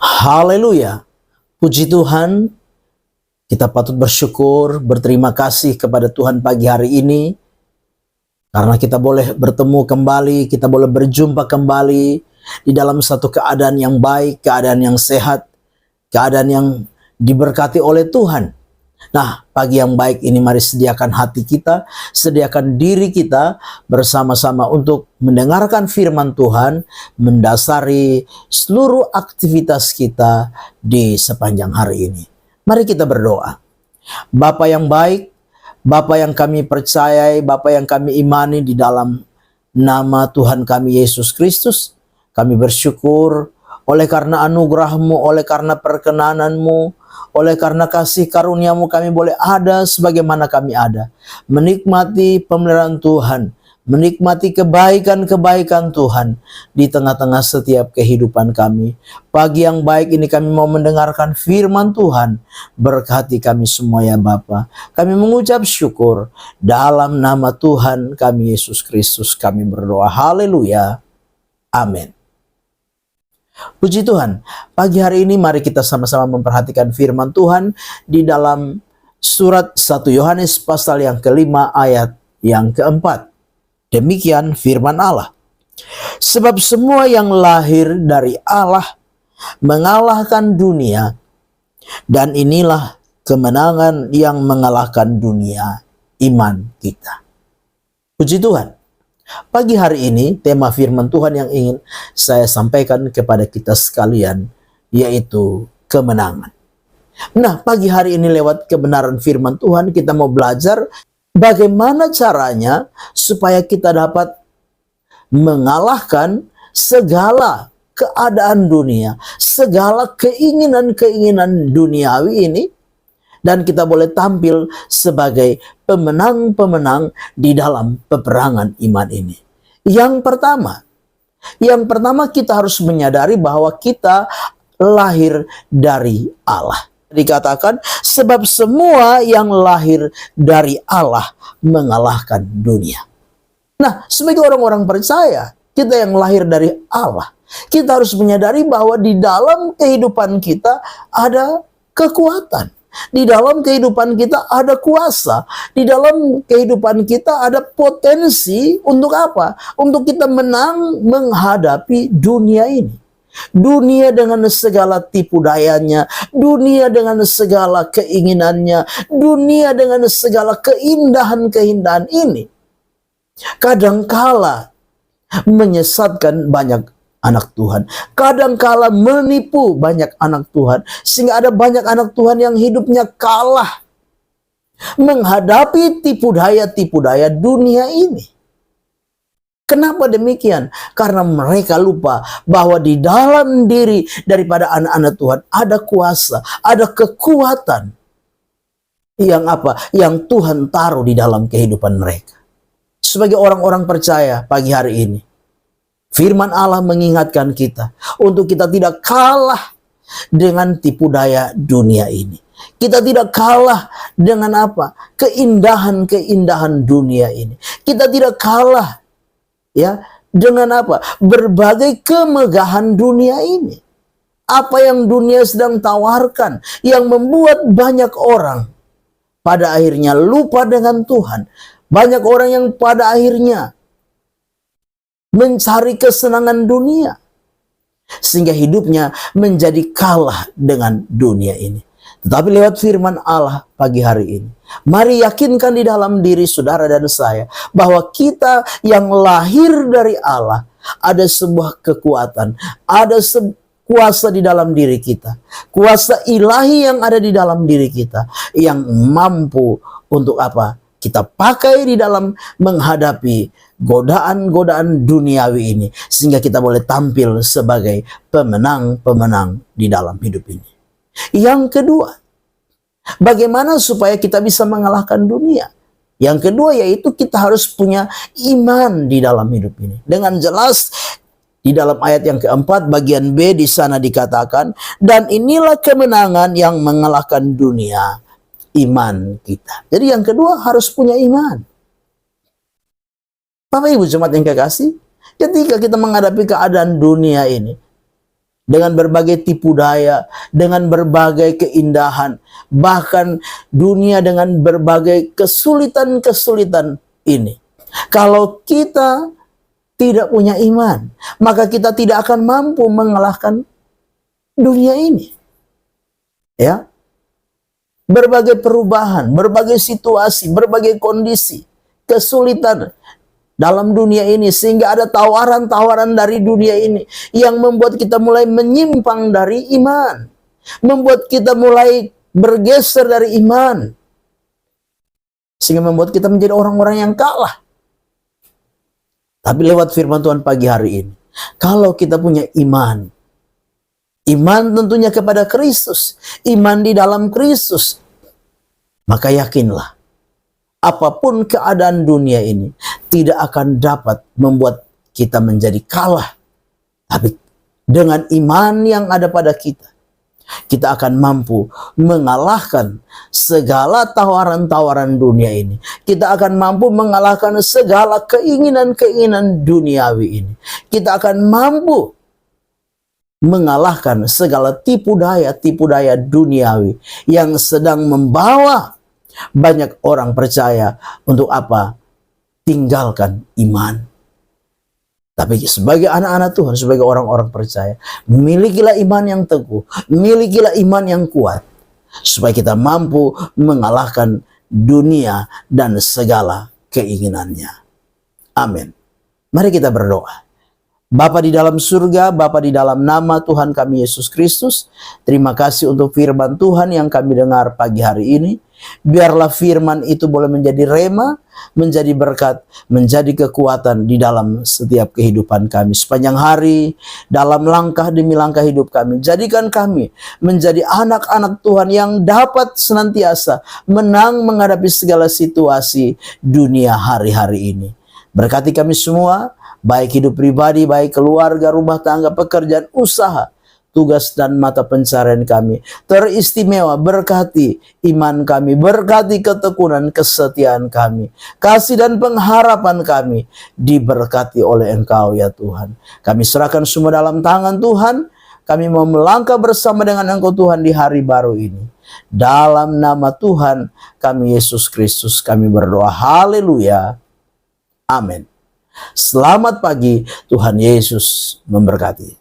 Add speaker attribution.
Speaker 1: Haleluya. Puji Tuhan, kita patut bersyukur, berterima kasih kepada Tuhan pagi hari ini. Karena kita boleh bertemu kembali, kita boleh berjumpa kembali di dalam satu keadaan yang baik, keadaan yang sehat, keadaan yang diberkati oleh Tuhan. Nah, pagi yang baik ini mari sediakan hati kita, sediakan diri kita bersama-sama untuk mendengarkan firman Tuhan, mendasari seluruh aktivitas kita di sepanjang hari ini. Mari kita berdoa. Bapa yang baik, Bapa yang kami percayai, Bapa yang kami imani di dalam nama Tuhan kami Yesus Kristus, kami bersyukur oleh karena anugerah-Mu, oleh karena perkenanan-Mu, oleh karena kasih karunia-Mu kami boleh ada sebagaimana kami ada. Menikmati pemeliharaan Tuhan, menikmati kebaikan-kebaikan Tuhan di tengah-tengah setiap kehidupan kami. Pagi yang baik ini kami mau mendengarkan firman Tuhan. Berkati kami semua ya Bapa. Kami mengucap syukur dalam nama Tuhan kami Yesus Kristus kami berdoa. Haleluya. Amin. Puji Tuhan, pagi hari ini mari kita sama-sama memperhatikan firman Tuhan di dalam surat 1 Yohanes pasal yang kelima ayat yang keempat. Demikian firman Allah. Sebab semua yang lahir dari Allah mengalahkan dunia, dan inilah kemenangan yang mengalahkan dunia, iman kita. Puji Tuhan. Pagi hari ini tema firman Tuhan yang ingin saya sampaikan kepada kita sekalian yaitu kemenangan. Nah, pagi hari ini lewat kebenaran firman Tuhan kita mau belajar bagaimana caranya supaya kita dapat mengalahkan segala keadaan dunia, segala keinginan-keinginan duniawi ini, dan kita boleh tampil sebagai pemenang-pemenang di dalam peperangan iman ini. Yang pertama kita harus menyadari bahwa kita lahir dari Allah. Dikatakan sebab semua yang lahir dari Allah mengalahkan dunia. Nah, sebagai orang-orang percaya, kita yang lahir dari Allah, kita harus menyadari bahwa di dalam kehidupan kita ada kekuatan. Di dalam kehidupan kita ada kuasa. Di dalam kehidupan kita ada potensi untuk apa? Untuk kita menang menghadapi dunia ini. Dunia dengan segala tipu dayanya, dunia dengan segala keinginannya, dunia dengan segala keindahan-keindahan ini kadangkala menyesatkan banyak anak Tuhan. Kadangkala menipu banyak anak Tuhan. Sehingga ada banyak anak Tuhan yang hidupnya kalah menghadapi tipu daya dunia ini. Kenapa demikian? Karena mereka lupa bahwa di dalam diri daripada anak-anak Tuhan ada kuasa, ada kekuatan yang apa? Yang Tuhan taruh di dalam kehidupan mereka. Sebagai orang-orang percaya pagi hari ini, firman Allah mengingatkan kita untuk kita tidak kalah dengan tipu daya dunia ini. Kita tidak kalah dengan apa? Keindahan-keindahan dunia ini. Kita tidak kalah ya dengan apa? Berbagai kemegahan dunia ini. Apa yang dunia sedang tawarkan yang membuat banyak orang pada akhirnya lupa dengan Tuhan. Banyak orang yang pada akhirnya mencari kesenangan dunia, sehingga hidupnya menjadi kalah dengan dunia ini. Tetapi lewat firman Allah pagi hari ini, mari yakinkan di dalam diri saudara dan saya bahwa kita yang lahir dari Allah ada sebuah kekuatan, ada kuasa di dalam diri kita, kuasa ilahi yang ada di dalam diri kita yang mampu untuk apa? Kita pakai di dalam menghadapi godaan-godaan duniawi ini. Sehingga kita boleh tampil sebagai pemenang-pemenang di dalam hidup ini. Yang kedua, bagaimana supaya kita bisa mengalahkan dunia? Yang kedua yaitu kita harus punya iman di dalam hidup ini. Dengan jelas di dalam ayat yang keempat bagian B di sana dikatakan, dan inilah kemenangan yang mengalahkan dunia, iman kita. Jadi yang kedua harus punya iman. Bapak Ibu jemaat yang kekasih, ketika kita menghadapi keadaan dunia ini, dengan berbagai tipu daya, dengan berbagai keindahan, bahkan dunia dengan berbagai kesulitan-kesulitan ini. Kalau kita tidak punya iman, maka kita tidak akan mampu mengalahkan dunia ini. Ya, berbagai perubahan, berbagai situasi, berbagai kondisi, kesulitan dalam dunia ini, sehingga ada tawaran-tawaran dari dunia ini yang membuat kita mulai menyimpang dari iman, membuat kita mulai bergeser dari iman, sehingga membuat kita menjadi orang-orang yang kalah. Tapi lewat firman Tuhan pagi hari ini, kalau kita punya iman, iman tentunya kepada Kristus, iman di dalam Kristus, maka yakinlah, apapun keadaan dunia ini tidak akan dapat membuat kita menjadi kalah. Tapi dengan iman yang ada pada kita, kita akan mampu mengalahkan segala tawaran-tawaran dunia ini. Kita akan mampu mengalahkan segala keinginan-keinginan duniawi ini. Kita akan mampu mengalahkan segala tipu daya duniawi yang sedang membawa banyak orang percaya untuk apa? Tinggalkan iman. Tapi sebagai anak-anak Tuhan, sebagai orang-orang percaya, milikilah iman yang teguh, milikilah iman yang kuat, supaya kita mampu mengalahkan dunia dan segala keinginannya. Amin. Mari kita berdoa. Bapa di dalam surga, Bapa di dalam nama Tuhan kami Yesus Kristus, terima kasih untuk firman Tuhan yang kami dengar pagi hari ini. Biarlah firman itu boleh menjadi rema, menjadi berkat, menjadi kekuatan di dalam setiap kehidupan kami sepanjang hari, dalam langkah demi langkah hidup kami. Jadikan kami menjadi anak-anak Tuhan yang dapat senantiasa menang menghadapi segala situasi dunia hari-hari ini. Berkati kami semua, baik hidup pribadi, baik keluarga, rumah tangga, pekerjaan, usaha, tugas dan mata pencarian kami. Teristimewa berkati iman kami, berkati ketekunan kesetiaan kami. Kasih dan pengharapan kami diberkati oleh Engkau ya Tuhan. Kami serahkan semua dalam tangan Tuhan. Kami mau melangkah bersama dengan Engkau Tuhan di hari baru ini. Dalam nama Tuhan kami Yesus Kristus kami berdoa. Haleluya. Amin. Selamat pagi, Tuhan Yesus memberkati.